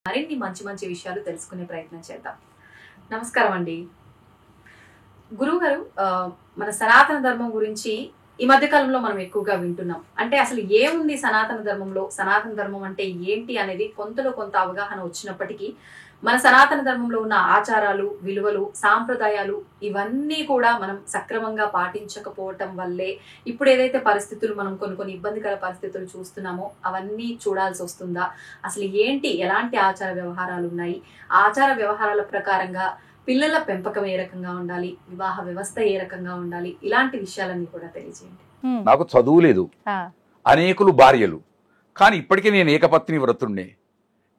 మరిన్ని మంచి మంచి విషయాలు తెలుసుకునే ప్రయత్నం చేద్దాం. నమస్కారం అండి గురువు గారు. మన సనాతన ధర్మం గురించి ఈ మధ్య కాలంలో మనం ఎక్కువగా వింటున్నాం. అంటే అసలు ఏముంది సనాతన ధర్మంలో, సనాతన ధర్మం అంటే ఏంటి అనేది కొంతలో కొంత అవగాహన వచ్చినప్పటికీ మన సనాతన ధర్మంలో ఉన్న ఆచారాలు, విలువలు, సాంప్రదాయాలు ఇవన్నీ కూడా మనం సక్రమంగా పాటించకపోవటం వల్లే ఇప్పుడు ఏదైతే పరిస్థితులు మనం కొన్ని ఇబ్బందికర పరిస్థితులు చూస్తున్నామో అవన్నీ చూడాల్సి వస్తుందా? అసలు ఏంటి, ఎలాంటి ఆచార వ్యవహారాలు ఉన్నాయి, ఆచార వ్యవహారాల ప్రకారంగా పిల్లల పెంపకం ఏ రకంగా ఉండాలి, వివాహ వ్యవస్థ ఏ రకంగా ఉండాలి, ఇలాంటి విషయాలన్నీ కూడా తెలియజేయండి. నాకు చదువు లేదు, అనేకులు భార్యలు, కానీ ఇప్పటికే నేను ఏకపత్ని వ్రతుడినే.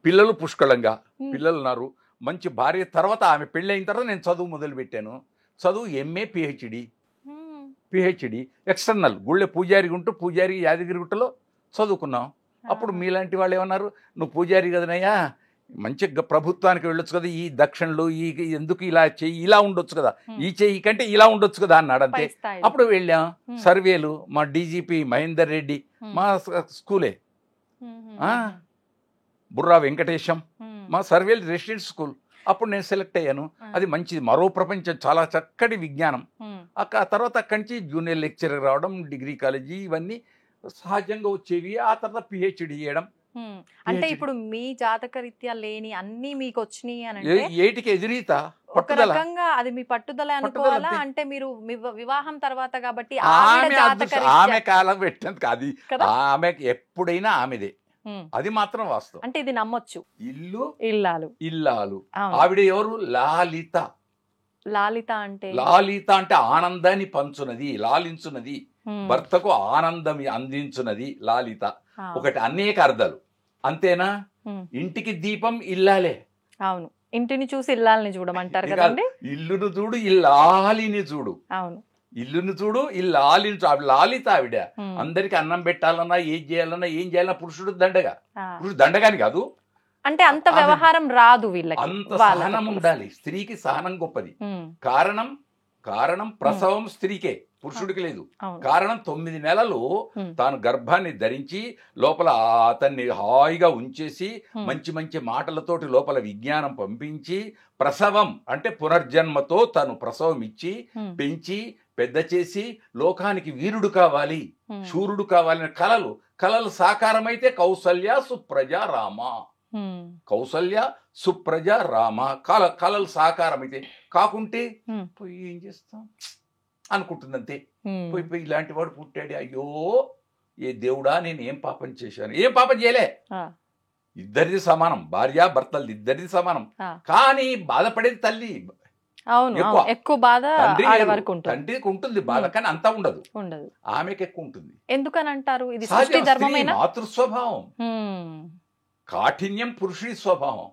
పిల్లలు పుష్కలంగా, పిల్లలు ఉన్నారు, మంచి భార్య. తర్వాత ఆమె పెళ్ళి అయిన తర్వాత నేను చదువు మొదలు పెట్టాను. చదువు ఎంఏ పిహెచ్డి ఎక్స్టర్నల్ గుళ్ళె పూజారి ఉంటూ పూజారి యాదగిరిగుట్టలో చదువుకున్నాం. అప్పుడు మీలాంటి వాళ్ళు ఏమన్నారు, నువ్వు పూజారి కదనయ్యా, మంచి ప్రభుత్వానికి వెళ్ళొచ్చు కదా, ఈ దక్షిణలు ఈ ఎందుకు ఇలా చెయ్యి, ఇలా ఉండొచ్చు కదా, ఈ చెయ్యి కంటే ఇలా ఉండొచ్చు కదా అన్నాడు. అంతే. అప్పుడు వెళ్ళాం సర్వేలు. మా డీజీపీ మహేందర్ రెడ్డి మా స్కూలే, బుర్రా వెంకటేశం మా సర్వేలు రెసిడెంట్ స్కూల్. అప్పుడు నేను సెలెక్ట్ అయ్యాను. అది మంచిది, మరో ప్రపంచం, చాలా చక్కటి విజ్ఞానం. ఆ తర్వాత అక్కడి నుంచి జూనియర్ లెక్చరర్ రావడం, డిగ్రీ కాలేజీ, ఇవన్నీ సహజంగా వచ్చేవి. ఆ తర్వాత పిహెచ్డి చేయడం. అంటే ఇప్పుడు మీ జాతక రీత్యా లేని అన్ని మీకు వచ్చినాయి అని అంటే ఏటికి ఎదురీత ఒక రకంగా అది మీ పట్టుదల అనుకోవాలా? అంటే మీరు వివాహం తర్వాత కాబట్టి ఆమె కాలం పెట్టినందుకు అది ఆమెకి ఎప్పుడైనా ఆమెదే, అది మాత్రం వాస్తవం. అంటే ఇది నమ్మొచ్చు. ఇల్లాలు ఆవిడ ఎవరు? లాలిత. లాలిత అంటే ఆనందాన్ని పంచునది, లాలించున్నది, భర్తకు ఆనందం అందించున్నది లాలిత. ఒకటి, అనేక అర్థాలు. అంతేనా? ఇంటికి దీపం ఇల్లాలే. అవును, ఇంటిని చూసి ఇల్లాలని చూడమంటారు కదండి. ఇల్లును చూడు, ఇల్లాలిని చూడు. అవును, ఇల్లును చూడు, ఇల్లాలిని చూడు. లాలిత ఆవిడ. అందరికి అన్నం పెట్టాలన్నా, ఏం చేయాలన్నా పురుషుడు దండగా. పురుషుడు దండగాని కాదు, అంటే అంత వ్యవహారం రాదు వీళ్ళకి. అంత సహనం ఉండాలి. స్త్రీకి సహనం గొప్పది. కారణం ప్రసవం స్త్రీకే, పురుషుడికి లేదు. కారణం 9 నెలలు తాను గర్భాన్ని ధరించి లోపల అతన్ని హాయిగా ఉంచేసి మంచి మంచి మాటలతోటి లోపల విజ్ఞానం పంపించి, ప్రసవం అంటే పునర్జన్మతో తను ప్రసవం ఇచ్చి పెంచి పెద్ద చేసి లోకానికి వీరుడు కావాలి, శూరుడు కావాలని కలలు సాకారమైతే కౌసల్య సుప్రజ రామ. కౌసల్య సుప్రజ రామ కలలు సాకారమైతే. కాకుంటే పోయి ఏం చేస్తాం అనుకుంటుంది అంతే. పోయి ఇలాంటి వాడు పుట్టాడు, అయ్యో ఏ దేవుడా నేను ఏం పాపం చేశాను. ఏం పాపం చేయలే, ఇద్దరిది సమానం, భార్య భర్తలు ఇద్దరిది సమానం. కానీ బాధపడేది తల్లి. ఎక్కువ బాధ తండ్రికి ఉంటుంది బాధ, కానీ అంతా ఉండదు, ఆమెకి ఎక్కువ ఉంటుంది. ఎందుకని అంటారు? ఇది మాతృస్వభావం. కాఠిన్యం పురుషుడి స్వభావం,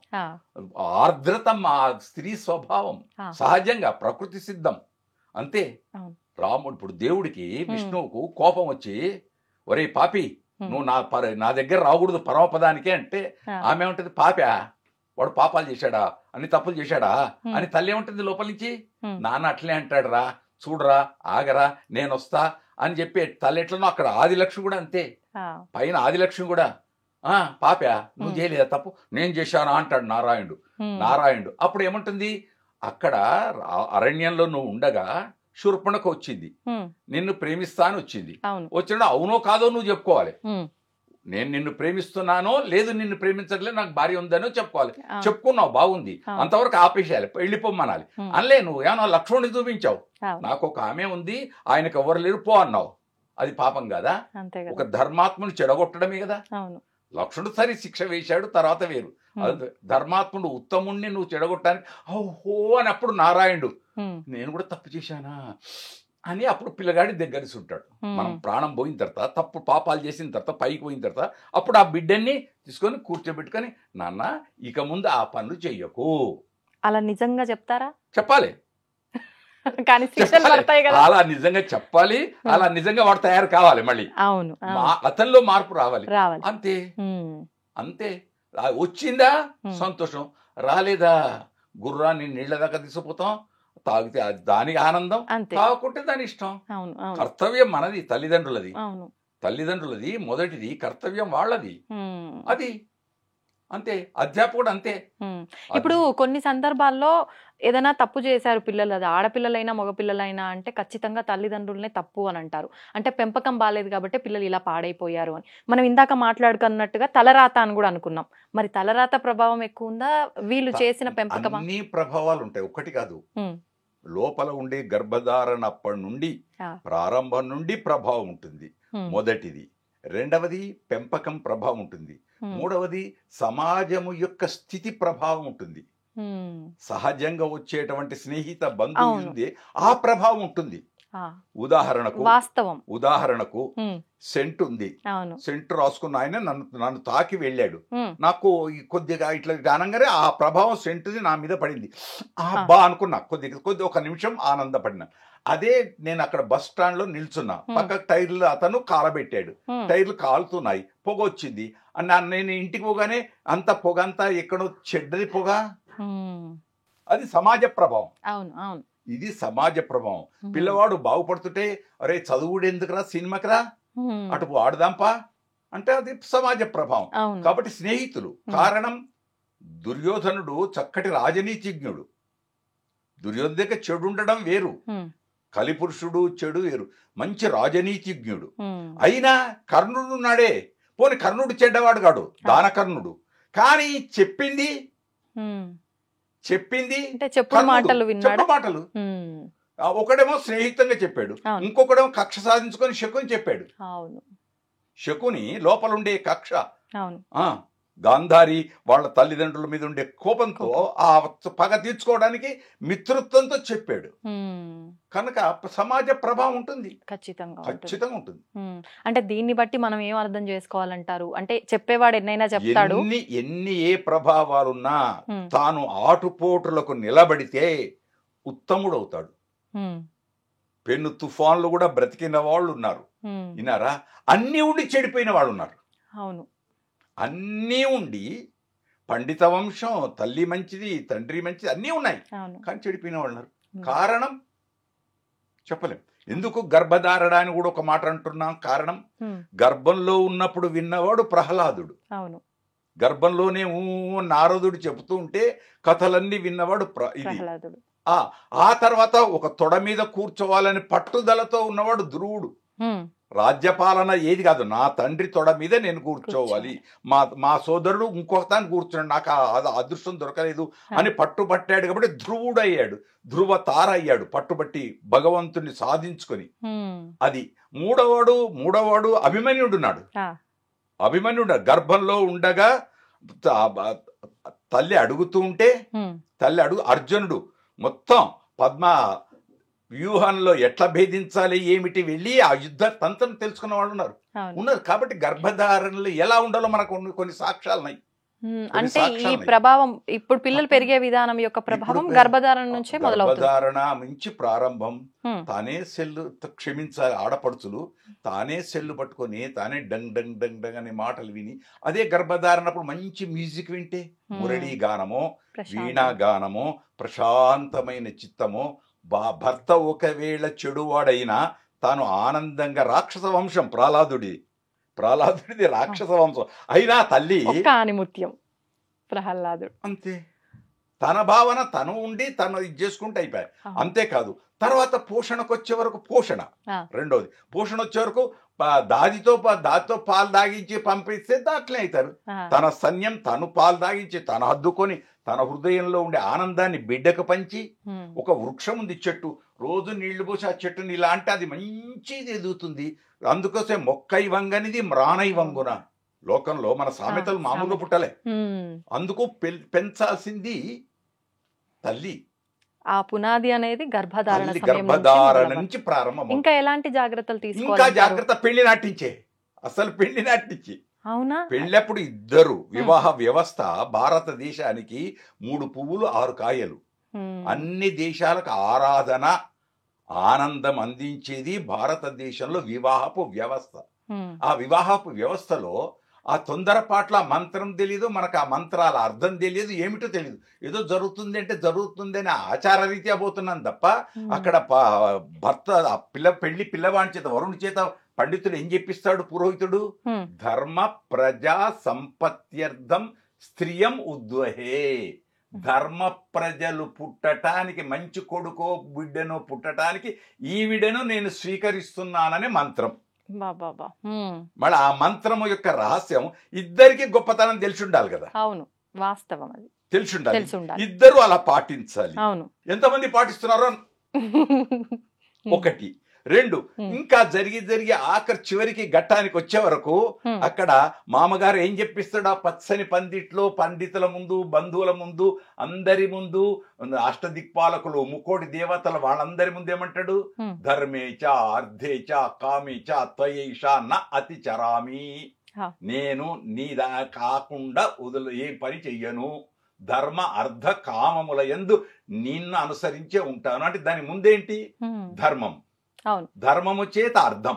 ఆర్ద్రత మా స్త్రీ స్వభావం. సహజంగా ప్రకృతి సిద్ధం అంతే. రాముడు ఇప్పుడు దేవుడికి విష్ణువుకు కోపం వచ్చి, ఒరే పాపి నువ్వు నా దగ్గర రాకూడదు పరమపదానికే అంటే ఆమె ఏమంటది, పాపా వాడు పాపాలు చేశాడా, అన్ని తప్పులు చేశాడా అని. తల్లి ఏమంటుంది లోపల నుంచి, నాన్న అట్లే అంటాడు రా, చూడరా, ఆగరా, నేను వస్తా అని చెప్పి తల్లి ఎట్లనో అక్కడ ఆదిలక్ష్మి కూడా అంతే. పైన ఆదిలక్ష్మి కూడా పాపా నువ్వు చేయలేదా తప్పు, నేను చేశానా అంటాడు నారాయణుడు. అప్పుడు ఏమంటుంది, అక్కడ అరణ్యంలో నువ్వు ఉండగా శూర్పణఖ వచ్చింది, నిన్ను ప్రేమిస్తాను వచ్చింది. వచ్చినప్పుడు అవునో కాదో నువ్వు చెప్పుకోవాలి. నేను నిన్ను ప్రేమిస్తున్నానో లేదు, నిన్ను ప్రేమించట్లేదు, నాకు భార్య ఉందనో చెప్పుకోవాలి. చెప్పుకున్నావు, బాగుంది, అంతవరకు ఆపేసేయాలి, వెళ్ళిపోమ్మనాలి. అనలే, నువ్వు ఏమన్నా లక్ష్మణుని చూపించావు, నాకు ఒక ఆమె ఉంది, ఆయనకు ఎవరు లేరు, పో అన్నావు. అది పాపం కదా? ఒక ధర్మాత్ముని చెడగొట్టడమే కదా. లక్ష్మణుడు సరే శిక్ష వేశాడు, తర్వాత వేరు. ధర్మాత్ముడు ఉత్తముణ్ణి నువ్వు చెడగొట్టడానికి ఓహో అని అప్పుడు నారాయణుడు, నేను కూడా తప్పు చేశానా అని అప్పుడు పిల్లగాడి దగ్గరికి ఉంటాడు. మనం ప్రాణం పోయిన తర్వాత, తప్పు పాపాలు చేసిన తర్వాత, పైకి పోయిన తర్వాత అప్పుడు ఆ బిడ్డని తీసుకొని కూర్చోబెట్టుకొని, నాన్న ఇక ముందు ఆ పనులు చెయ్యకు. అలా నిజంగా చెప్తారా? చెప్పాలి, అలా నిజంగా చెప్పాలి, అలా నిజంగా వాడు తయారు కావాలి. మళ్ళీ అతనిలో మార్పు రావాలి. అంతే. వచ్చిందా సంతోషం, రాలేదా గుర్రాన్ని నీళ్ల దాకా తీసుకుపోతాం, తాగితే దానికి ఆనందం, తాగుకుంటే దాని ఇష్టం. కర్తవ్యం మనది, తల్లిదండ్రులది మొదటిది, కర్తవ్యం వాళ్ళది. అది అంతే, అధ్యాపకుడు అంతే. ఇప్పుడు కొన్ని సందర్భాల్లో ఏదైనా తప్పు చేశారు పిల్లలు, అది ఆడపిల్లలైనా మగపిల్లలైనా అంటే ఖచ్చితంగా తల్లిదండ్రులనే తప్పు అని అంటారు. అంటే పెంపకం బాలేదు కాబట్టి పిల్లలు ఇలా పాడైపోయారు అని. మనం ఇందాక మాట్లాడుకున్నట్టుగా తలరాత అని కూడా అనుకున్నాం. మరి తలరాత ప్రభావం ఎక్కువ ఉందా వీళ్ళు చేసిన పెంపకం? అన్ని ప్రభావాలు ఉంటాయి, ఒకటి కాదు. లోపల ఉండే గర్భధారణ అప్పటి నుండి ప్రారంభం నుండి ప్రభావం ఉంటుంది, మొదటిది. రెండవది పెంపకం ప్రభావం ఉంటుంది. మూడవది సమాజము యొక్క స్థితి ప్రభావం ఉంటుంది. సహజంగా వచ్చేటువంటి స్నేహిత బంధువు ఉంది, ఆ ప్రభావం ఉంటుంది. ఉదాహరణకు సెంట్ ఉంది, సెంట్ రాసుకున్న ఆయన నన్ను తాకి వెళ్ళాడు, నాకు కొద్దిగా ఇట్లా అనగానే ఆ ప్రభావం సెంటుది నా మీద పడింది. బా అనుకున్నా, కొద్ది ఒక నిమిషం ఆనందపడినా. అదే నేను అక్కడ బస్ స్టాండ్ లో నిల్చున్నా, పక్క టైర్లు అతను కాలబెట్టాడు, టైర్లు కాలుతున్నాయి, పొగ వచ్చింది అన్న. నేను ఇంటికి పోగానే అంత పొగ అంతా ఎక్కడో చెడ్డది పొగ, అది సమాజ ప్రభావం. ఇది సమాజ ప్రభావం. పిల్లవాడు బాగుపడుతుంటే అరే చదువుడు ఎందుకురా, సినిమాకిరా, అటు ఆడదాంపా అంటే అది సమాజ ప్రభావం. కాబట్టి స్నేహితులు కారణం. దుర్యోధనుడు చక్కటి రాజనీతిజ్ఞుడు, దుర్యోధన దగ్గర చెడు ఉండడం వేరు, కలిపురుషుడు చెడు వేరు, మంచి రాజనీతిజ్ఞుడు. అయినా కర్ణుడు నాడే, పోని కర్ణుడు చెడ్డవాడు కాడు, దానకర్ణుడు, కానీ చెప్పింది మాటలు. ఒకడేమో స్నేహితంగా చెప్పాడు, ఇంకొకడేమో కక్ష సాధించుకొని శకుని చెప్పాడు. శకుని లోపలుండే కక్ష, గాంధారి వాళ్ళ తల్లిదండ్రుల మీద ఉండే కోపంతో ఆ పగ తీర్చుకోవడానికి మిత్రత్వంతో చెప్పాడు. కనుక సమాజ ప్రభావం ఉంటుంది, ఖచ్చితంగా ఉంటుంది. అంటే దీన్ని బట్టి మనం ఏం అర్థం చేసుకోవాలంటారు? అంటే చెప్పేవాడు ఎన్నైనా చెప్తాడు, ఎన్ని ఏ ప్రభావాలున్నా తాను ఆటుపోటులకు నిలబడితే ఉత్తముడు అవుతాడు. పెను తుఫాన్లు కూడా బ్రతికిన వాళ్ళు ఉన్నారు, విన్నారా? అన్ని ఉండి చెడిపోయిన వాళ్ళు ఉన్నారు. అన్నీ ఉండి పండిత వంశం, తల్లి మంచిది, తండ్రి మంచిది, అన్నీ ఉన్నాయి, కానీ చెడిపోయిన వాళ్ళు ఉన్నారు. కారణం చెప్పలేం. ఎందుకు గర్భధారణ అని కూడా ఒక మాట అంటున్నాం. కారణం, గర్భంలో ఉన్నప్పుడు విన్నవాడు ప్రహ్లాదుడు, గర్భంలోనే నారదుడు చెబుతూ ఉంటే కథలన్నీ విన్నవాడు ప్రహ్లాదుడు. ఆ తర్వాత ఒక తొడ మీద కూర్చోవాలని పట్టుదలతో ఉన్నవాడు ధ్రువుడు. రాజ్యపాలన ఏది కాదు, నా తండ్రి తొడ మీద నేను కూర్చోవాలి, మా సోదరుడు ఇంకొక తాను కూర్చున్నాడు, నాకు అదృష్టం దొరకలేదు అని పట్టుబట్టాడు కాబట్టి ధ్రువుడు అయ్యాడు, ధ్రువ తార అయ్యాడు, పట్టుబట్టి భగవంతుని సాధించుకొని. అది మూడవాడు అభిమన్యుడున్నాడు. అభిమన్యుడు గర్భంలో ఉండగా తల్లి అడుగుతూ ఉంటే అర్జునుడు మొత్తం పద్మ వ్యూహంలో ఎట్లా భేదించాలి ఏమిటి వెళ్ళి ఆ యుద్ధ తంత్రం తెలుసుకున్న వాళ్ళు ఉన్నారు. కాబట్టి గర్భధారణలు ఎలా ఉండాలో మనకు కొన్ని సాక్ష్యాలు ఉన్నాయి. అంటే ఈ ప్రభావం ఇప్పుడు పిల్లలు పెరిగే విధానం యొక్క ప్రభావం గర్భధారణ నుంచే మొదలవుతుంది. గర్భధారణ నుంచి ప్రారంభం. తానే సెల్లు, క్షమించాలి ఆడపడుచులు, తానే సెల్లు పట్టుకొని తానే డంగ్ డంగ్ డంగ్ డంగ్ అనే మాటలు విని, అదే గర్భధారణప్పుడు మంచి మ్యూజిక్ వింటే, మురళీ గానమో వీణా గానమో, ప్రశాంతమైన చిత్తమో, భర్త ఒకవేళ చెడువాడైనా తాను ఆనందంగా, రాక్షస వంశం ప్రహ్లాదుడిది రాక్షస వంశం అయినా తల్లి ఆనిముత్యం ప్రహ్లాదుడు అంతే, తన భావన తను ఉండి తను ఇది చేసుకుంటే అయిపోయాయి. అంతేకాదు తర్వాత పోషణకు వచ్చే వరకు రెండోది పోషణ వచ్చే వరకు దాదితో పాలు దాగించి పంపిస్తే దాట్లే అవుతారు. తన సైన్యం తను పాలు దాగించి తను హద్దుకొని తన హృదయంలో ఉండే ఆనందాన్ని బిడ్డకు పంచి, ఒక వృక్షం ఉంది చెట్టు, రోజు నీళ్లు పోసి ఆ చెట్టుని ఇలా అంటే అది మంచిది ఎదుగుతుంది. అందుకోసం మొక్కై వంగనిది మ్రానై వంగున. లోకంలో మన సామెతలు మామూలు పుట్టలే, అందుకు పెంచాల్సింది తల్లి. ఆ పునాది అనేది గర్భధారణ నుంచి ప్రారంభం. ఇంకా ఎలాంటి జాగ్రత్తలు తీసుకోవాలి? ఇంకా జాగ్రత్త, పెళ్లి నాటించే. అవునా? పెళ్ళప్పుడు ఇద్దరు. వివాహ వ్యవస్థ భారతదేశానికి 3 పువ్వులు 6 కాయలు. అన్ని దేశాలకు ఆరాధన, ఆనందం అందించేది భారతదేశంలో వివాహపు వ్యవస్థ. ఆ వివాహపు వ్యవస్థలో ఆ తొందరపాట్ల మంత్రం తెలియదు, మనకు ఆ మంత్రాల అర్థం తెలియదు, ఏమిటో తెలియదు. ఏదో జరుగుతుంది అంటే జరుగుతుంది అని ఆచార రీత్యా పోతున్నాను తప్ప, అక్కడ భర్త పిల్లవాడి చేత, వరుణి చేత పండితుడు ఏం చెప్పిస్తాడు పురోహితుడు? ధర్మ ప్రజా సంపత్త్యర్థం స్త్రియం ఉద్వహే, ధర్మ ప్రజలు పుట్టటానికి, మంచి కొడుకో బిడ్డనో పుట్టటానికి ఈవిడను నేను స్వీకరిస్తున్నాననే మంత్రం. మళ్ళీ ఆ మంత్రము యొక్క రహస్యం ఇద్దరికి గొప్పతనం తెలిసి ఉండాలి కదా. అవును, వాస్తవం, అది తెలిసి ఉండాలి. ఇద్దరు అలా పాటించాలి. అవును. ఎంతమంది పాటిస్తున్నారో ఒకటి. రెండు, ఇంకా జరిగి ఆఖరి చివరికి ఘట్టానికి వచ్చే వరకు అక్కడ మామగారు ఏం చెప్పిస్తాడు? ఆ పచ్చని పందిట్లో పండితుల ముందు, బంధువుల ముందు, అందరి ముందు, అష్టదిక్పాలకులు, ముకోటి దేవతల వాళ్ళందరి ముందు ఏమంటాడు? ధర్మేచ అర్థేచ కామేచ త్వయేష న అతి చరామి. నేను నీ కాకుండా ఏ పని చెయ్యను. ధర్మ అర్థ కామముల యందు నిన్ను అనుసరించే ఉంటాను. అంటే దాని ముందేంటి? ధర్మం. ధర్మము చేత అర్థం,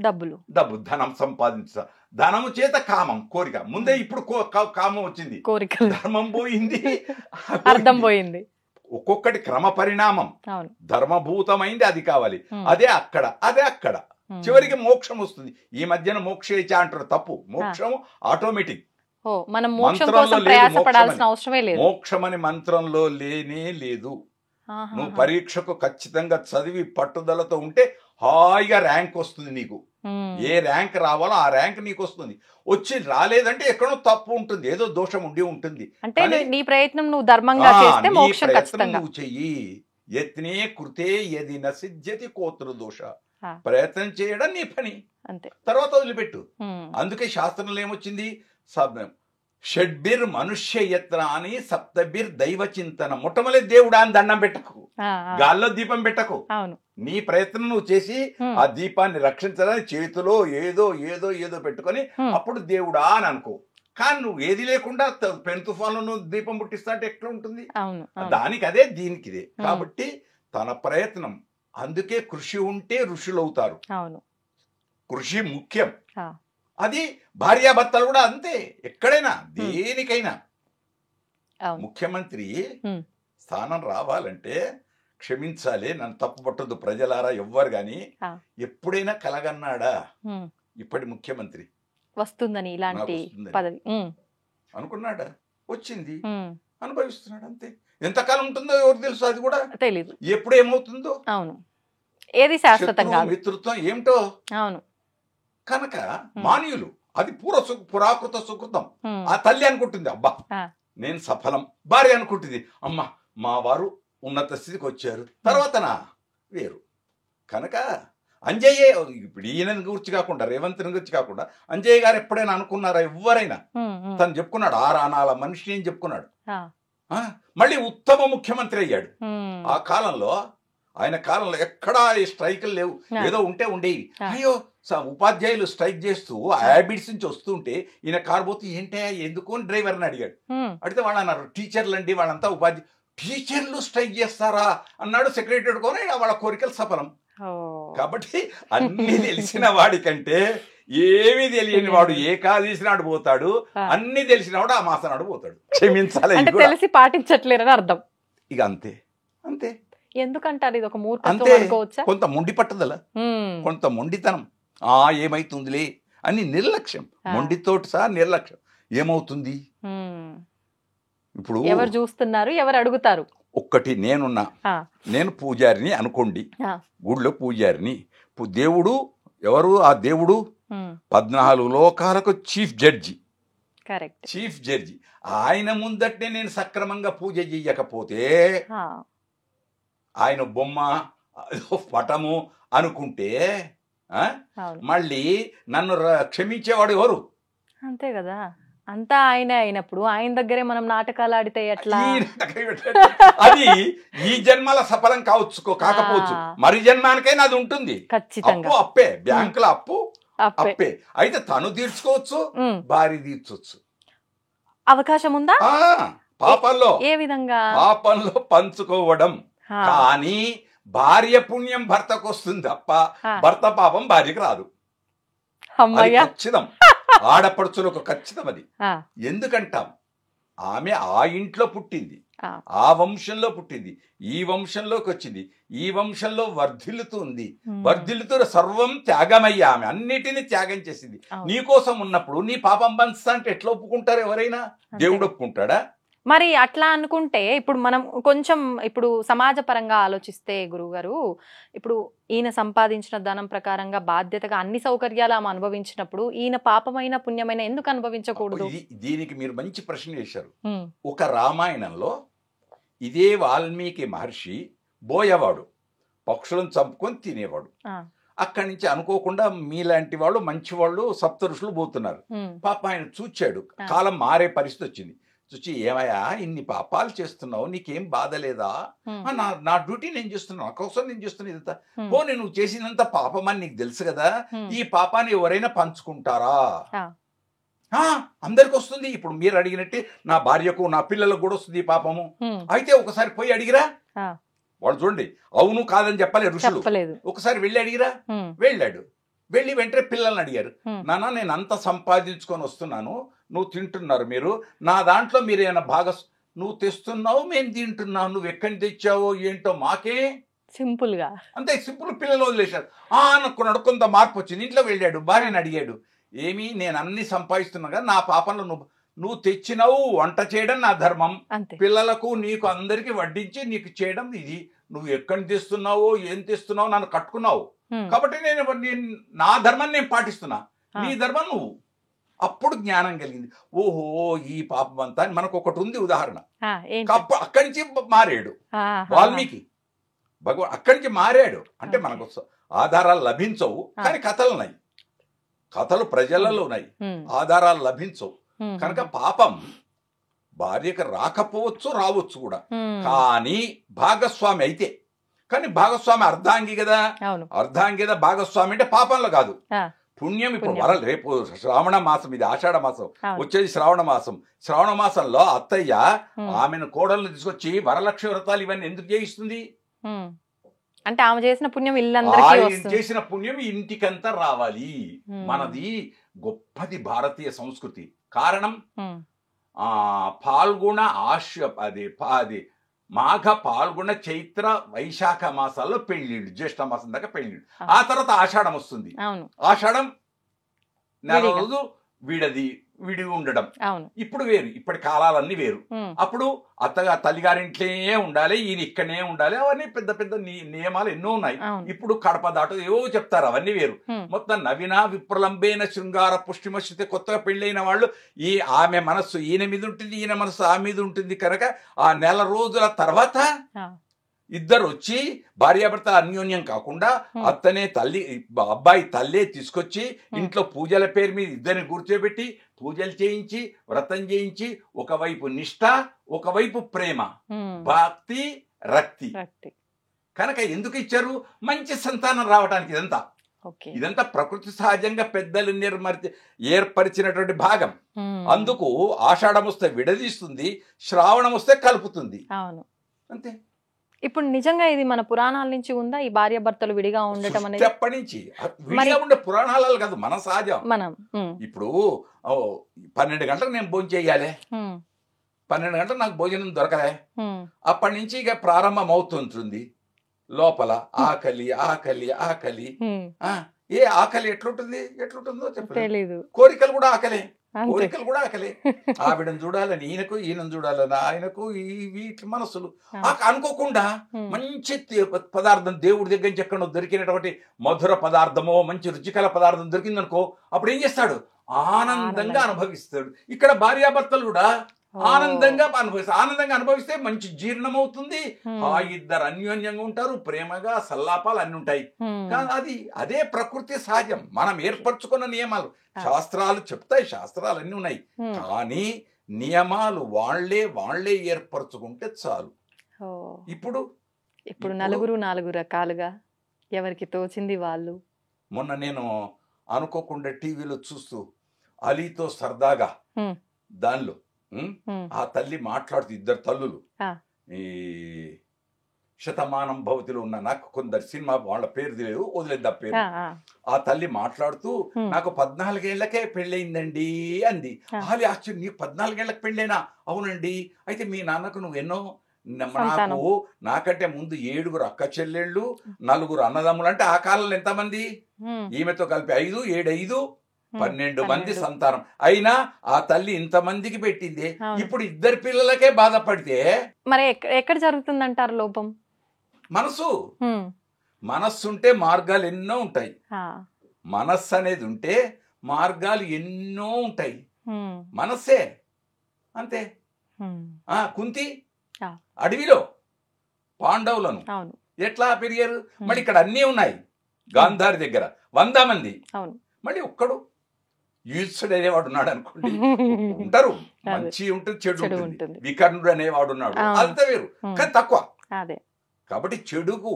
డబ్బు ధనం సంపాదించ, ధనము చేత కామం కోరిక. ముందే ఇప్పుడు కామం వచ్చింది, కోరిక, ధర్మం పోయింది, అర్థం పోయింది. ఒక్కొక్కటి క్రమ పరిణామం. ధర్మభూతమైంది అది కావాలి, అదే అక్కడ చివరికి మోక్షం వస్తుంది. ఈ మధ్యన మోక్షేచ అంటారు, తప్పు. మోక్షం ఆటోమేటిక్. మోక్షమని మంత్రంలో లేనే లేదు. నువ్వు పరీక్షకు ఖచ్చితంగా చదివి పట్టుదలతో ఉంటే హాయిగా ర్యాంక్ వస్తుంది నీకు. ఏ ర్యాంక్ రావాలో ఆ ర్యాంక్ నీకు వస్తుంది. వచ్చి రాలేదంటే ఎక్కడో తప్పు ఉంటుంది, ఏదో దోషం ఉండి ఉంటుంది. అంటే నీ ప్రయత్నం నువ్వు ధర్మంగా చేస్తే మోక్షం ఖచ్చితంగా నువ్వు చెయ్యి. యత్నే కృతే యది న సిద్ధ్యతి కోత్ర దోష. ప్రయత్నం చేయడం నీ పని, అంతే. తర్వాత వదిలిపెట్టు. అందుకే శాస్త్రంలో ఏమొచ్చింది? షడ్బిర్ మనుష్య యత్నాని సప్తబిర్ దైవ చింతన. మొట్టమొదటి దేవుడా అని దండం పెట్టకు, గాల్లో దీపం పెట్టకు. నీ ప్రయత్నం నువ్వు చేసి ఆ దీపాన్ని రక్షించడానికి చేతిలో ఏదో ఏదో ఏదో పెట్టుకొని అప్పుడు దేవుడా అని అనుకో. కానీ నువ్వు ఏది లేకుండా పెను తుఫాన్లో నువ్వు దీపం పుట్టిస్తా అంటే ఎట్లా ఉంటుంది? దానికి అదే, దీనికి ఇదే. కాబట్టి తన ప్రయత్నం. అందుకే కృషి ఉంటే ఋషులు అవుతారు. కృషి ముఖ్యం. అది భార్యాభర్తలు కూడా అంతే. ఎక్కడైనా దేనికైనా ముఖ్యమంత్రి స్థానం రావాలంటే క్షమించాలి, నన్ను తప్పు పట్టొద్దు ప్రజలారా ఎవ్వరు గాని. ఎప్పుడైనా కలగన్నాడా ఇప్పటి ముఖ్యమంత్రి వస్తుందని ఇలాంటి పదవి అనుకున్నాడా? వచ్చింది, అనుభవిస్తున్నాడు, అంతే. ఎంతకాలం ఉంటుందో ఎవరు తెలుసు, అది కూడా తెలీదు. ఎప్పుడు ఏమవుతుందో. అవును, ఏది శాశ్వతం కాదు. మిత్రుత్వం ఏమిటో. అవును. కనుక మాన్యులు, అది పురాకృత సుకృతం. ఆ తల్లి అనుకుంటుంది, అబ్బా నేను సఫలం. భార్య అనుకుంటుంది, అమ్మ మా వారు ఉన్నత స్థితికి వచ్చారు, తర్వాతనా వేరు. కనుక అంజయ్య, ఇప్పుడు ఈయన గురించి కాకుండా, రేవంత్ గురించి కాకుండా, అంజయ్య గారు ఎప్పుడైనా అనుకున్నారా? ఎవరైనా తను చెప్పుకున్నాడు, 6 ఆనాల మనిషిని అని చెప్పుకున్నాడు. మళ్ళీ ఉత్తమ ముఖ్యమంత్రి అయ్యాడు. ఆ కాలంలో, ఆయన కాలంలో ఎక్కడా స్ట్రైకులు లేవు, ఏదో ఉంటే ఉండేవి. అయ్యో ఉపాధ్యాయులు స్ట్రైక్ చేస్తూ హ్యాబిట్స్ నుంచి వస్తుంటే ఈయన కారు పోతే ఏంటే ఎందుకు అని డ్రైవర్ని అడిగాడు. అడిగితే వాళ్ళు అన్నారు, టీచర్లు అండి వాళ్ళంతా టీచర్లు స్ట్రైక్ చేస్తారా అన్నాడు. సెక్రటరీ కొని వాళ్ళ కోరికలు సఫలం. కాబట్టి అన్ని తెలిసిన వాడికంటే ఏమీ తెలియని వాడు ఏకాదశి నాడు పోతాడు, అన్ని తెలిసిన వాడు ఆ మాసం నాడు పోతాడు. క్షమించాలి, తెలిసి పాటించట్లేరని అర్థం. ఇక అంతే అంతే. ఎందుకంటారు ఇది ఒక మూర్ఖత్వం అనుకోవచ్చా? కొంత మొండి పట్టుదల, కొంత మొండితనం. ఏమైతుందిలే అని నిర్లక్ష్యం, మొండితోటి సహా నిర్లక్ష్యం. ఏమవుతుంది ఇప్పుడు? ఎవరు చూస్తున్నారు, ఎవరు అడుగుతారు? ఒక్కటి నేనున్నా, నేను పూజారిని అనుకోండి, గుడిలో పూజారిని. దేవుడు ఎవరు? ఆ దేవుడు 14 లోకాలకు చీఫ్ జడ్జి. Chief judge. ఆయన ముందటే నేను సక్రమంగా పూజ చెయ్యకపోతే, ఆయన బొమ్మ పటము అనుకుంటే మళ్ళీ నన్ను క్షమించేవాడు ఎవరు? అంతే కదా. అంతా ఆయన అయినప్పుడు ఆయన దగ్గరే మనం నాటకాలు ఆడితే ఎట్లా? అది ఈ జన్మల సఫలం కాకపోవచ్చు, మరి జన్మానికైనా అది ఉంటుంది. ఖచ్చితంగా అప్పే, బ్యాంకుల అప్పు అప్పే. అయితే తను తీర్చుకోవచ్చు, భార్య తీర్చొచ్చు. అవకాశం ఉందా? పాపంలో, ఏ విధంగా? పాపంలో పంచుకోవడం. కానీ భార్య పుణ్యం భర్తకు వస్తుంది తప్ప భర్త పాపం భార్యకి రాదు. ఖచ్చితం. ఆడపడుచులకు ఖచ్చితం అది. ఎందుకంటాం? ఆమె ఆ ఇంట్లో పుట్టింది, ఆ. ఆ వంశంలో పుట్టింది, ఈ వంశంలోకి వచ్చింది, ఈ వంశంలో వర్ధిల్లుతూ ఉంది. ఉమ్. వర్ధిల్లుతూ సర్వం త్యాగమయ్యా, ఆమె అన్నిటినీ త్యాగం చేసింది. అవును. నీ కోసం ఉన్నప్పుడు నీ పాపం పంచుతా అంటే ఎట్లా ఒప్పుకుంటారు ఎవరైనా? అంతే. దేవుడు ఒప్పుకుంటాడా? మరి అట్లా అనుకుంటే ఇప్పుడు మనం కొంచెం ఇప్పుడు సమాజ పరంగా ఆలోచిస్తే గురువుగారు, ఇప్పుడు ఈయన సంపాదించిన ధనం ప్రకారంగా బాధ్యతగా అన్ని సౌకర్యాలు ఆమె అనుభవించినప్పుడు ఈయన పాపమైన పుణ్యమైన ఎందుకు అనుభవించకూడదు? దీనికి మీరు మంచి ప్రశ్న చేశారు. ఉమ్. ఒక రామాయణంలో ఇదే వాల్మీకి మహర్షి బోయవాడు, పక్షులను చంపుకొని తినేవాడు. ఆ. అక్కడి నుంచి అనుకోకుండా మీలాంటి వాళ్ళు మంచి వాళ్ళు సప్త ఋషులు పోతున్నారు. ఉమ్. పాప ఆయన చూచాడు, ఆ. కాలం మారే పరిస్థితి వచ్చింది. చూచి, ఏమయ్యా ఇన్ని పాపాలు చేస్తున్నావు, నీకేం బాధ లేదా? ఉమ్. నా నా డ్యూటీ నేను చేస్తున్నాను, నా కోసం నేను చేస్తున్నా ఇదంతా. ఉమ్. పోనీ నువ్వు చేసినంత పాపం అని నీకు తెలుసు కదా, ఉమ్. ఈ పాపాన్ని ఎవరైనా పంచుకుంటారా? ఆ. అందరికి వస్తుంది. ఇప్పుడు మీరు అడిగినట్టే నా భార్యకు నా పిల్లలకు కూడా వస్తుంది ఈ పాపము. ఉమ్. అయితే ఒకసారి పోయి అడిగిరా. ఆ. వాళ్ళు చూడండి, అవును కాదని చెప్పలే ఋషులు. చెప్పలేదు. ఒకసారి వెళ్ళి అడిగిరా. ఉమ్. వెళ్ళాడు. వెళ్ళి వెంటనే పిల్లల్ని అడిగారు, ఉమ్. నాన్న నేను అంత సంపాదించుకొని వస్తున్నాను, నువ్వు తింటున్నారు, మీరు నా దాంట్లో మీరు ఏమైనా నువ్వు తెస్తున్నావు, మేము తింటున్నావు, నువ్వు ఎక్కడి తెచ్చావో ఏంటో మాకే. సింపుల్ గా అంతే సింపుల్. పిల్లలు వదిలేశారు. అనుకున్నాడు, కొంత మార్పు వచ్చింది. ఇంట్లో వెళ్ళాడు, భార్యని అడిగాడు, ఏమి నేను అన్ని సంపాదిస్తున్నా కదా, నా పాపంలో నువ్వు తెచ్చినావు, వంట చేయడం నా ధర్మం, అంతే. పిల్లలకు నీకు అందరికి వడ్డించి నీకు చేయడం ఇది, నువ్వు ఎక్కడి తెస్తున్నావో ఏం తెస్తున్నావో నన్ను కట్టుకున్నావు ఉమ్. కాబట్టి నేను నా ధర్మాన్ని నేను పాటిస్తున్నా, నీ ధర్మం నువ్వు. అప్పుడు జ్ఞానం కలిగింది. ఓహో ఈ పాపం అంతా అని మనకు ఒకటి ఉంది ఉదాహరణ. ఆ, ఏంటి? అక్కడి నుంచి మారాడు వాల్మీకి భగవాన్, అక్కడి నుంచి మారాడు. అంటే మనకు ఆధారాలు లభించవు, కానీ కథలు ఉన్నాయి, కథలు ప్రజలలో ఉన్నాయి, ఉమ్. ఆధారాలు లభించవు. ఉమ్. కనుక పాపం భార్యకు రాకపోవచ్చు, రావచ్చు కూడా, ఉమ్. కానీ భాగస్వామి అయితే. కానీ భాగస్వామి అర్ధాంగి కదా, అవును. అర్ధాంగి కదా భాగస్వామి అంటే పాపంలో కాదు, ఆ. పుణ్యం. ఇప్పుడు పుణ్యం. రేపు శ్రావణ మాసం, ఇది ఆషాఢ మాసం, అవును. వచ్చేది శ్రావణ మాసం. శ్రావణ మాసంలో అత్తయ్య ఉమ్. ఆమెను కోడలను తీసుకొచ్చి వరలక్ష్మి వ్రతాలు ఇవన్నీ ఎందుకు చేయిస్తుంది? ఉమ్. అంటే ఆమె చేసిన పుణ్యం ఇల్లందరికీ ఆయన వస్తుంది. చేసిన పుణ్యం ఇంటికంతా రావాలి. ఉమ్. మనది గొప్పది భారతీయ సంస్కృతి. కారణం ఉమ్. పాల్గొన అది మాఘ, పాల్గొన, చైత్ర, వైశాఖ మాసాల్లో పెళ్లిళ్ళు, జ్యేష్ఠ మాసం దాకా పెళ్లిళ్ళు. ఆ తర్వాత ఆషాఢం వస్తుంది. అవును. ఆషాఢం నెల విడిగా. రోజు విడి ఉండడం. అవును. ఇప్పుడు వేరు, ఇప్పటి కాలాలన్నీ వేరు. ఉమ్. అప్పుడు తల్లిగారింట్లే ఉండాలి, ఈయన ఇక్కడనే ఉండాలి, అవన్నీ పెద్ద పెద్ద నియమాలు ఎన్నో ఉన్నాయి. అవును. ఇప్పుడు కడప దాటు ఏవో చెప్తారు, అవన్నీ వేరు. ఉమ్. మొత్తం నవీన విప్రలంబేన శృంగార పుష్టిమశ్రితే, కొత్తగా పెళ్ళైన వాళ్ళు ఆమె మనస్సు ఈయన మీద ఉంటుంది, ఈయన మనస్సు ఆ మీద ఉంటుంది. కనుక ఆ నెల రోజుల తర్వాత ఆ. ఇద్దరు వచ్చి భార్యాభర్త అన్యోన్యం కాకుండా అత్తనే తల్లి అబ్బాయి తల్లే తీసుకొచ్చి ఇంట్లో పూజల పేరు మీద ఇద్దరిని కూర్చోబెట్టి పూజలు చేయించి వ్రతం చేయించి, ఒకవైపు నిష్ఠ, ఒకవైపు ప్రేమ, ఉమ్. భక్తి, రక్తి. రక్తి. కనుక ఎందుకు ఇచ్చారు? మంచి సంతానం రావడానికి. ఓకే. ఇదంతా ప్రకృతి సహజంగా పెద్దలు ఏర్పరిచినటువంటి భాగం. ఉమ్. అందుకు ఆషాఢం వస్తే విడదీస్తుంది, శ్రావణం వస్తే కలుపుతుంది. అవును. అంతే. ఇప్పుడు నిజంగా ఇది మన పురాణాల నుంచి ఉందా, ఈ భార్య భర్తలు విడిగా ఉండటం అనేది? ఎప్పటి నుంచి విడిగా ఉండే పురాణాలు కాదు, మన సహజం. మనం ఇప్పుడు 12 గంటలకు నేను భోజనం చేయాలి, 12 గంటలకు నాకు భోజనం దొరకలే, అప్పటి నుంచి ఇక ప్రారంభం అవుతుంటుంది లోపల ఆకలి ఆకలి ఆకలి. ఏ ఆకలి ఎట్లుంటుందో చెప్పలేదు. కోరికలు కూడా ఆకలే, కోరికలు కూడా ఆకలే. ఆవిడని చూడాలని ఈయనను చూడాలని ఆయనకు, వీటి మనసులు అనుకోకుండా మంచి పదార్థం దేవుడి దగ్గర నుంచి ఎక్కడో దొరికినటువంటి మధుర పదార్థమో మంచి రుచికర పదార్థం దొరికిందనుకో, అప్పుడు ఏం చేస్తాడు? ఆనందంగా అనుభవిస్తాడు. ఇక్కడ భార్యాభర్తలు కూడా ఆనందంగా అనుభవిస్తే మంచి జీర్ణం అవుతుంది, ఇద్దరు అన్యోన్యంగా ఉంటారు, ప్రేమగా సల్లాపాలు అన్ని ఉంటాయి. అదే ప్రకృతి సహజం, మనం ఏర్పరచుకున్న నియమాలు. శాస్త్రాలు చెప్తాయి, శాస్త్రాలు అన్ని ఉన్నాయి, కానీ నియమాలు వాళ్ళే ఏర్పరచుకుంటే చాలు. ఇప్పుడు నలుగురు 4 రకాలుగా ఎవరికి తోచింది వాళ్ళు. మొన్న నేను అనుకోకుండా టీవీలో చూస్తూ అలీతో సరదాగా దానిలో ఆ తల్లి మాట్లాడుతూ, ఇద్దరు తల్లులు, శతమానం భవతిలో ఉన్న నాకు కొందరు సినిమా వాళ్ళ పేరు తెలియదు, వదిలేద్దా పేరు. ఆ తల్లి మాట్లాడుతూ నాకు 14 ఏళ్లకే పెళ్ళయిందండి అంది. అది ఆశ్చర్యం, నీకు 14 ఏళ్లకు పెళ్ళైనా? అవునండి. అయితే మీ నాన్నకు నువ్వు ఎన్నో? నాకు నాకంటే ముందు 7 అక్క చెల్లెళ్ళు, 4 అన్నదమ్ములు. అంటే ఆ కాలంలో ఎంతమంది? ఈమెతో కలిపి 5, 7, 5, 12 మంది సంతానం. అయినా ఆ తల్లి ఇంతమందికి పెట్టింది. ఇప్పుడు 2 పిల్లలకే బాధపడితే మరి ఎక్కడ జరుగుతుందంటారు లోపం? మనస్సు ఉంటే మార్గాలు ఎన్నో ఉంటాయి. మనస్సు అనేది ఉంటే మార్గాలు ఎన్నో ఉంటాయి. మనస్సే అంతే. కుంతి అడవిలో పాండవులను ఎట్లా పెరిగారు? మళ్ళీ ఇక్కడ అన్నీ ఉన్నాయి. గాంధారి దగ్గర 100 మంది, మళ్ళీ ఒక్కడు యుయుత్సుడు అనేవాడు ఉన్నాడు అనుకోండి. ఉంటారు, మంచి ఉంటుంది, చెడు ఉంటుంది. వికర్ణుడు అనేవాడు ఉన్నాడు, అంత వేరు, కానీ తక్కువ. కాబట్టి చెడుకు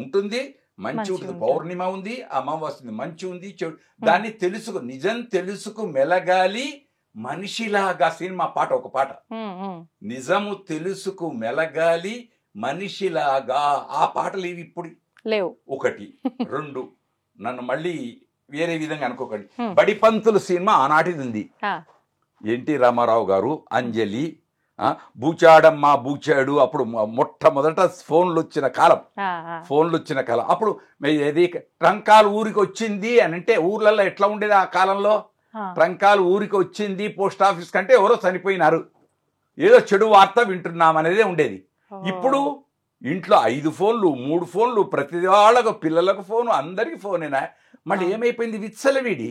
ఉంటుంది, మంచి ఉంటుంది. పౌర్ణిమ ఉంది, అమావాస్య ఉంది, మంచి ఉంది, చెడు. దాన్ని తెలుసుకు, నిజం తెలుసుకు మెలగాలి మనిషిలాగా. సినిమా పాట, ఒక పాట, నిజము తెలుసుకు మెలగాలి మనిషిలాగా. ఆ పాటలు ఇవి ఇప్పుడు లేవు. 1, 2 నన్ను మళ్ళీ వేరే విధంగా అనుకోకండి. బడిపంతులు సినిమా ఆనాటిది ఉంది. ఎన్టీ రామారావు గారు, అంజలి, బూచాడమ్మ బూచాడు. అప్పుడు మొట్టమొదట ఫోన్లు వచ్చిన కాలం. అప్పుడు ఏది ట్రంకాలు ఊరికి వచ్చింది అని అంటే ఊర్లలో ఎట్లా ఉండేది ఆ కాలంలో? ట్రంకాలు ఊరికి వచ్చింది పోస్ట్ ఆఫీస్ కంటే ఎవరో చనిపోయినారు, ఏదో చెడు వార్త వింటున్నాం అనేది ఉండేది. ఇప్పుడు ఇంట్లో 5 ఫోన్లు, 3 ఫోన్లు, ప్రతి వాళ్ళకు, పిల్లలకు ఫోను, అందరికి ఫోనేనా. మళ్ళీ ఏమైపోయింది? విచ్చలవిడి.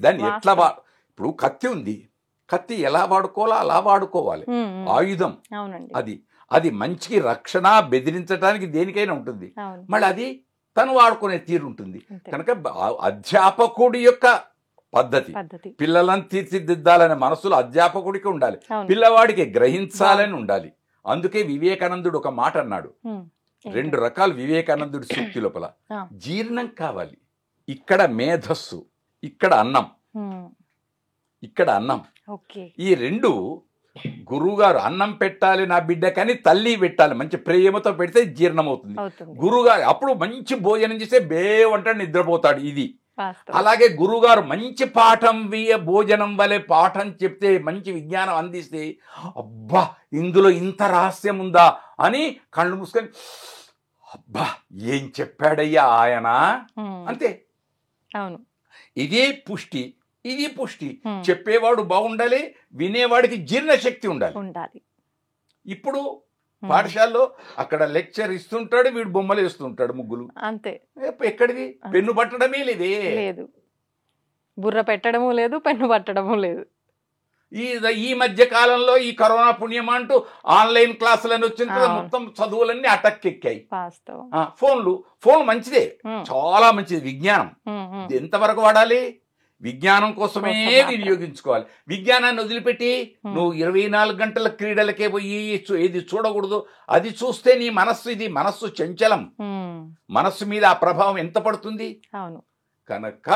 దాన్ని ఎట్లా ఇప్పుడు కత్తి ఉంది, కత్తి ఎలా వాడుకోవాలో అలా వాడుకోవాలి. ఆయుధం అది మంచికి రక్షణ, బెదిరించడానికి దేనికైనా ఉంటుంది. మళ్ళీ అది తను వాడుకునే తీరు ఉంటుంది. కనుక అధ్యాపకుడి యొక్క పద్ధతి, పిల్లలను తీర్చిదిద్దాలనే మనసులో అధ్యాపకుడికి ఉండాలి, పిల్లవాడికి గ్రహించాలని ఉండాలి. అందుకే వివేకానందుడు ఒక మాట అన్నాడు. 2 రకాలు వివేకానందుడి సూక్తి లోపల. జీర్ణం కావాలి, ఇక్కడ మేధస్సు, ఇక్కడ అన్నం. ఈ 2 గురువుగారు అన్నం పెట్టాలి నా బిడ్డ కానీ తల్లి పెట్టాలి, మంచి ప్రేమతో పెడితే జీర్ణమవుతుంది. గురువుగారు అప్పుడు మంచి భోజనం చేస్తే బేవంటాడు, నిద్రపోతాడు. ఇది అలాగే గురువుగారు మంచి పాఠం భోజనం వలె పాఠం చెప్తే, మంచి విజ్ఞానం అందిస్తే, అబ్బా ఇందులో ఇంత రహస్యం ఉందా అని కళ్ళు మూసుకొని, అబ్బా ఏం చెప్పాడయ్యా ఆయన, అంతే. ఇదే పుష్టి, ఇది పుష్టి. చెప్పేవాడు బాగుండాలి, వినేవాడికి జీర్ణశక్తి ఉండాలి. ఇప్పుడు పాఠశాలలో అక్కడ లెక్చర్ ఇస్తుంటాడు, వీడు బొమ్మలు వేస్తుంటాడు, ముగ్గులు, అంతే. ఎక్కడిది? పెన్ను పట్టడమే లేదు, బుర్ర పెట్టడము లేదు, పెన్ను పట్టడము లేదు. ఈ మధ్య కాలంలో ఈ కరోనా పుణ్యం అంటూ ఆన్లైన్ క్లాసులని వచ్చిన తర్వాత మొత్తం చదువులన్నీ అటక్కెక్కాయి. ఫోన్ మంచిదే, చాలా మంచిది. విజ్ఞానం ఎంతవరకు వాడాలి? విజ్ఞానం కోసమే వినియోగించుకోవాలి. విజ్ఞానాన్ని వదిలిపెట్టి నువ్వు 24 గంటల క్రీడలకే పోయి ఏది చూడకూడదు. అది చూస్తే నీ మనస్సు, ఇది మనస్సు చంచలం, మనస్సు మీద ఆ ప్రభావం ఎంత పడుతుంది? కనుక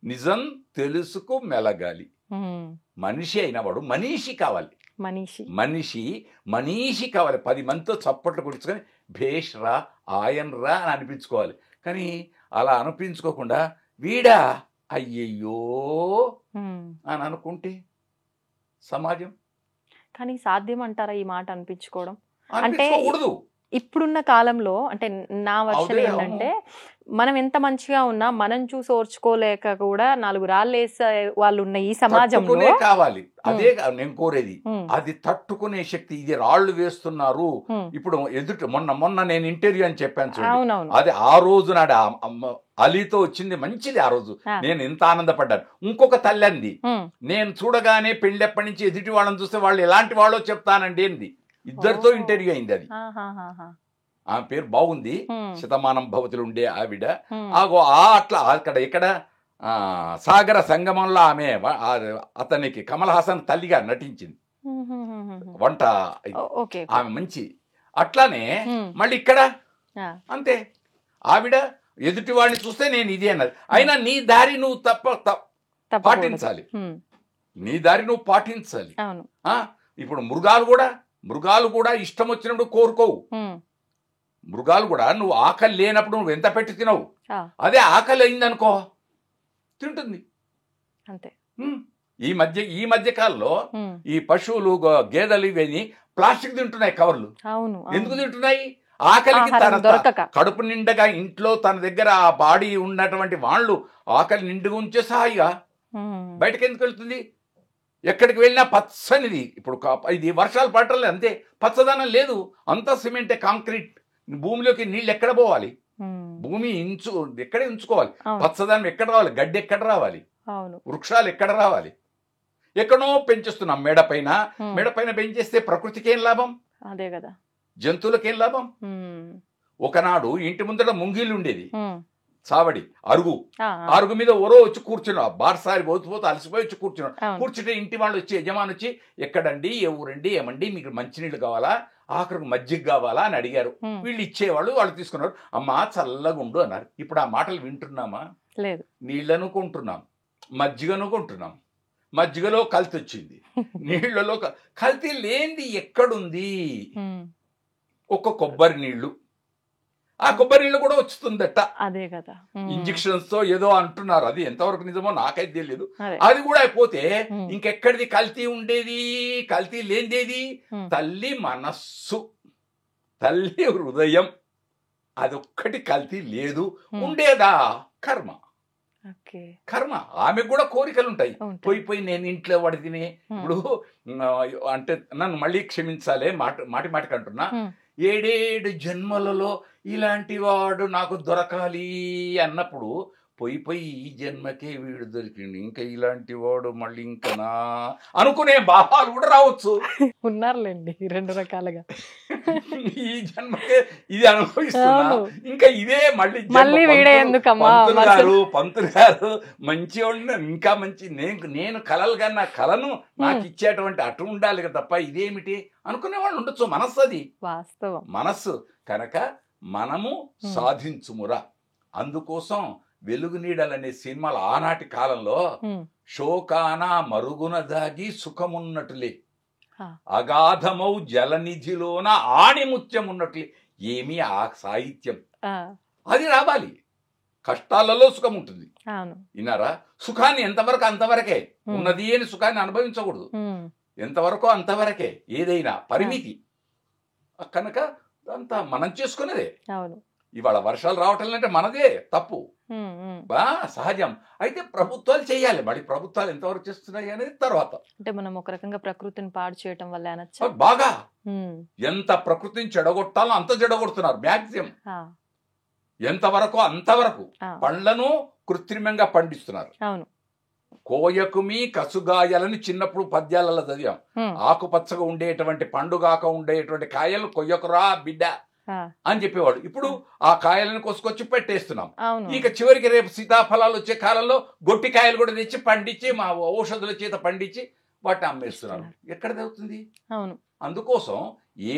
నిజం తెలుసుకు మెలగాలి. మనిషి అయినవాడు మనీషి కావాలి, మనీషి కావాలి. 10 మందితో చప్పట్లు కొడుచుకొని భేష్ రా, ఆయన్ రా అని అనిపించుకోవాలి. కానీ అలా అనిపించుకోకుండా వీడా అయ్యయ్యో అని అనుకుంటే సమాజం. కానీ సాధ్యం అంటారా ఈ మాట అనిపించుకోవడం? అంటే ఇప్పుడున్న కాలంలో, అంటే నా వర్షన్ ఏంటంటే, మనం ఎంత మంచిగా ఉన్నా మనం చూసి ఓర్చుకోలేక కూడా 4 రాళ్ళు వేసే వాళ్ళు ఉన్న ఈ సమాజంలో కావాలి. అదే నేను కోరేది, అది తట్టుకునే శక్తి. ఇది రాళ్లు వేస్తున్నారు ఇప్పుడు ఎదుటి. మొన్న నేను ఇంటర్వ్యూ అని చెప్పాను చూడండి, అది ఆ రోజు నాడు అలీతో వచ్చింది, మంచిది. ఆ రోజు నేను ఎంత ఆనందపడ్డాను. ఇంకొక తల్లి అంది, నేను చూడగానే పెళ్ళెప్పటి నుంచి ఎదుటి వాళ్ళని చూస్తే వాళ్ళు ఎలాంటి వాళ్ళో చెప్తానండి అంది. 2తో ఇంటర్వ్యూ అయింది అది. ఆమె పేరు బాగుంది, శతమానం భవతిలో ఉండే ఆవిడ. అట్లా ఇక్కడ సాగర సంగమంలో ఆమె అతనికి కమల్ హాసన్ తల్లిగా నటించింది, వంట ఆమె మంచి. అట్లానే మళ్ళీ ఇక్కడ అంతే, ఆవిడ ఎదుటి వాడిని చూస్తే నేను ఇది అన్నది. అయినా నీ దారి నువ్వు పాటించాలి, నీ దారి నువ్వు పాటించాలి. ఇప్పుడు మృగాలు కూడా మృగాలు కూడా ఇష్టం వచ్చినప్పుడు కోరుకోవు. మృగాలు కూడా నువ్వు ఆకలి లేనప్పుడు నువ్వు ఎంత పెట్టి తినవు, అదే ఆకలి అయిందనుకో తింటుంది అంతే. ఈ మధ్య కాలంలో ఈ పశువులు గేదెలు ఇవన్నీ ప్లాస్టిక్ తింటున్నాయి కవర్లు. అవును. ఎందుకు తింటున్నాయి? ఆకలికి కడుపు నిండగా ఇంట్లో తన దగ్గర ఆ బాడీ ఉన్నటువంటి వాళ్ళు ఆకలి నిండుగా ఉంచే సహాయిగా బయటకు ఎందుకు వెళ్తుంది? ఎక్కడికి వెళ్ళినా పచ్చనిది. ఇప్పుడు ఇది వర్షాలు పడటం లేదు, అంతే, పచ్చదనం లేదు, అంతా సిమెంటే, కాంక్రీట్. భూమిలోకి నీళ్ళు ఎక్కడ పోవాలి? భూమి ఎక్కడ ఉంచుకోవాలి? పచ్చదనం ఎక్కడ రావాలి? గడ్డి ఎక్కడ రావాలి? వృక్షాలు ఎక్కడ రావాలి? ఎక్కడో పెంచేస్తున్నాం మేడపైన. మేడపైన పెంచేస్తే ప్రకృతికి ఏం లాభం? అదే కదా, జంతువులకేం లాభం? ఒకనాడు ఇంటి ముందర ముంగిళ్ళు ఉండేది, సావడి అరుగు మీద ఓరో వచ్చి కూర్చున్నావు, బార్సారి పోతూ అలసిపోయి వచ్చి కూర్చున్నాడు. కూర్చుంటే ఇంటి వాళ్ళు వచ్చి, యజమాని వచ్చి, ఎక్కడండి, ఏ ఊరండి, ఏమండి, మీకు మంచినీళ్ళు కావాలా, ఆఖరికి మజ్జిగ కావాలా అని అడిగారు. వీళ్ళు ఇచ్చేవాళ్ళు, వాళ్ళు తీసుకున్నారు. అమ్మా చల్లగా ఉండు అన్నారు. ఇప్పుడు ఆ మాటలు వింటున్నామా? లేదు. నీళ్ళను కొంటున్నాం, మజ్జిగను కొంటున్నాం. మజ్జిగలో కల్తీ వచ్చింది, నీళ్లలో కల్తీ లేనిది ఎక్కడుంది? ఒక కొబ్బరి నీళ్లు, ఆ కొబ్బరి నీళ్ళు కూడా వస్తుందట. అదే కదా, ఇంజక్షన్స్ తో ఏదో అంటున్నారు, అది ఎంతవరకు నిజమో నాకైతే తెలియదు. అది కూడా అయిపోతే ఇంకెక్కడిది కల్తీ ఉండేది? కల్తీ లేనిదేది తల్లి మనస్సు, తల్లి హృదయం, అదొక్కటి కల్తీ లేదు. ఉండేదా కర్మ. కర్మ. ఆమెకు కూడా కోరికలు ఉంటాయి. పోయి నేను ఇంట్లో పడితేనే, ఇప్పుడు అంటే నన్ను మళ్ళీ క్షమించాలి, మాటికి అంటున్నా, 7 జన్మలలో ఇలాంటి వాడు నాకు దొరకాలి అన్నప్పుడు పోయి ఈ జన్మకే వీడు దొరికింది, ఇంకా ఇలాంటి వాడు మళ్ళీ ఇంకనా అనుకునే భావాలు కూడా రావచ్చు. ఉన్నారులేండి 2 రకాలుగా. ఈ జన్మకే ఇది అనుభవిస్తున్నా, ఇంకా ఇదే మళ్ళీ పంతులు గారు మంచివాడు, ఇంకా మంచి, నేను కలలు కన్నా కలను నాకు ఇచ్చేటువంటి అటు ఉండాలి కదా తప్ప ఇదేమిటి అనుకునే వాళ్ళు ఉండొచ్చు. మనస్సు, అది వాస్తవం, మనస్సు. కనుక మనము సాధించుమురా. అందుకోసం వెలుగు నీడలనే సినిమాలు ఆనాటి కాలంలో శోకాన మరుగున దాగి సుఖమున్నట్టులే, అగాధమౌ జలనిధిలోన ఆణిముత్యం ఉన్నట్లే. ఏమి ఆ సాహిత్యం, అది రావాలి. కష్టాలలో సుఖం ఉంటుంది, విన్నారా? సుఖాన్ని ఎంతవరకు అంతవరకే ఉన్నది అని సుఖాన్ని అనుభవించకూడదు. ఎంతవరకు అంతవరకే, ఏదైనా పరిమితి. కనుక అంతా మనం చేసుకునేదే. ఇవాళ వర్షాలు రావటం అంటే మనదే తప్పు, సహజం. అయితే ప్రభుత్వాలు చేయాలి. మరి ప్రభుత్వాలు ఎంతవరకు చేస్తున్నాయి అనేది తర్వాత. అంటే మనం ఒక రకంగా ప్రకృతిని పాడు చేయటం వల్ల బాగా ఎంత ప్రకృతిని చెడగొట్టాలో అంత చెడగొడుతున్నారు. మ్యాక్సిమం ఎంతవరకు అంతవరకు పండ్లను కృత్రిమంగా పండిస్తున్నారు. కోయకుమి కసుగాయలని చిన్నప్పుడు పద్యాలలో చదివాం. ఆకుపచ్చగా ఉండేటువంటి పండుగాక ఉండేటువంటి కాయలు కొయ్యకురా బిడ్డ అని చెప్పేవాడు. ఇప్పుడు ఆ కాయలను కోసుకొచ్చి పెట్టేస్తున్నాం. ఇక చివరికి రేపు సీతాఫలాలు వచ్చే కాలంలో గొట్టి కాయలు కూడా తెచ్చి పండించి మా ఔషధుల చేత పండించి వాటిని అమ్మేస్తున్నారు. ఎక్కడ దొరుకుతుంది? అందుకోసం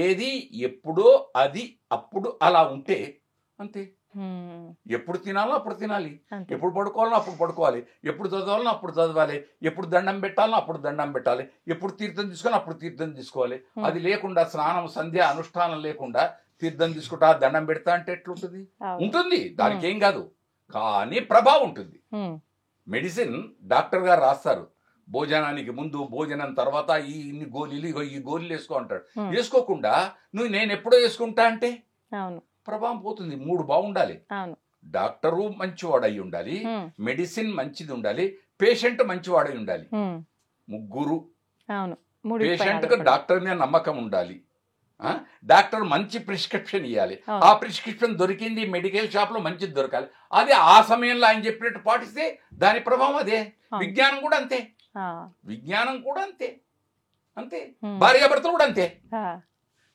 ఏది ఎప్పుడో అది అప్పుడు అలా ఉంటే అంతే. ఎప్పుడు తినాలో అప్పుడు తినాలి, ఎప్పుడు పడుకోవాలో అప్పుడు పడుకోవాలి, ఎప్పుడు చదవాలో అప్పుడు చదవాలి, ఎప్పుడు దండం పెట్టాలో అప్పుడు దండం పెట్టాలి, ఎప్పుడు తీర్థం తీసుకోవాలి అప్పుడు తీర్థం తీసుకోవాలి. అది లేకుండా స్నానం సంధ్య అనుష్ఠానం లేకుండా తీర్థం తీసుకుంటా దండం పెడతా అంటే ఎట్లుంటుంది? ఉంటుంది, దానికి ఏం కాదు, కానీ ప్రభావం ఉంటుంది. మెడిసిన్ డాక్టర్ గారు రాస్తారు, భోజనానికి ముందు భోజనం తర్వాత ఇన్ని గోళీలు, ఈ గోళీలు వేసుకో అంటాడు. వేసుకోకుండా నువ్వు నేను ఎప్పుడో వేసుకుంటా అంటే ప్రభావం పోతుంది. 3 బాగుండాలి. డాక్టరు మంచివాడు అయి ఉండాలి, మెడిసిన్ మంచిది ఉండాలి, పేషెంట్ మంచివాడై ఉండాలి. 3. పేషెంట్ కు డాక్టర్ మీద నమ్మకం ఉండాలి, డాక్టర్ మంచి ప్రిస్క్రిప్షన్ ఇవ్వాలి, ఆ ప్రిస్క్రిప్షన్ దొరికింది మెడికల్ షాప్ లో మంచిది దొరకాలి. అది ఆ సమయంలో ఆయన చెప్పినట్టు పాటిస్తే దాని ప్రభావం అదే. విజ్ఞానం కూడా అంతే, విజ్ఞానం కూడా అంతే, అంతే. భార్యాభర్తలు కూడా అంతే,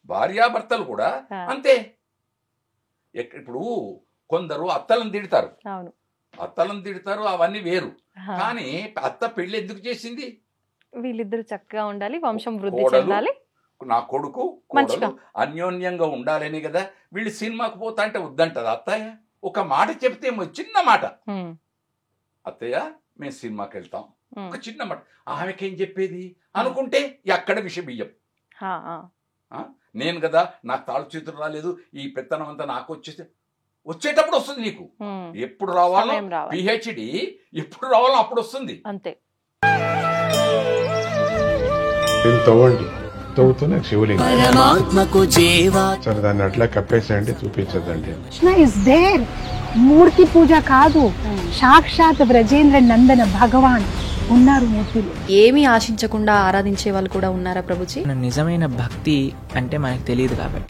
భార్యాభర్తలు కూడా అంతే. ఇప్పుడు కొందరు అత్తలను తిడతారు, అవన్నీ వేరు. కానీ అత్త పెళ్లి ఎందుకు చేసింది? వీళ్ళిద్దరు చక్కగా ఉండాలి, వంశం వృద్ధి చెందాలి, నా కొడుకు అన్యోన్యంగా ఉండాలని కదా. వీళ్ళు సినిమాకు పోతా అంటే వద్దంటది అత్తయ్య. ఒక మాట చెప్తే చిన్న మాట, అత్తయ్య మేము సినిమాకి వెళ్తాం, ఒక చిన్న మాట, ఆమెకేం చెప్పేది అనుకుంటే అక్కడ విష బియ్యం. నేను కదా నాకు తాళు చేతులు రాలేదు, ఈ పెత్తనం అంతా నాకు వచ్చేటప్పుడు వస్తుంది నీకు. ఎప్పుడు రావాలో పిహెచ్డి ఎప్పుడు రావాలో అప్పుడు వస్తుంది అంతే. తవ్వండి, తవ్వుతూనే శివలింగం సరే దాన్ని అట్లా కప్పేసేయండి, చూపించదండి. కృష్ణ ఇస్ దేర్, మూర్తి పూజ కాదు, సాక్షాత్ బ్రజేంద్ర నందన భగవాన్ ఉన్నారు మూర్తిలో. ఏమీ ఆశించకుండా ఆరాధించే వాళ్ళు కూడా ఉన్నారా ప్రభుజీ? నిజమైన భక్తి అంటే మనకు తెలియదు కాబట్టి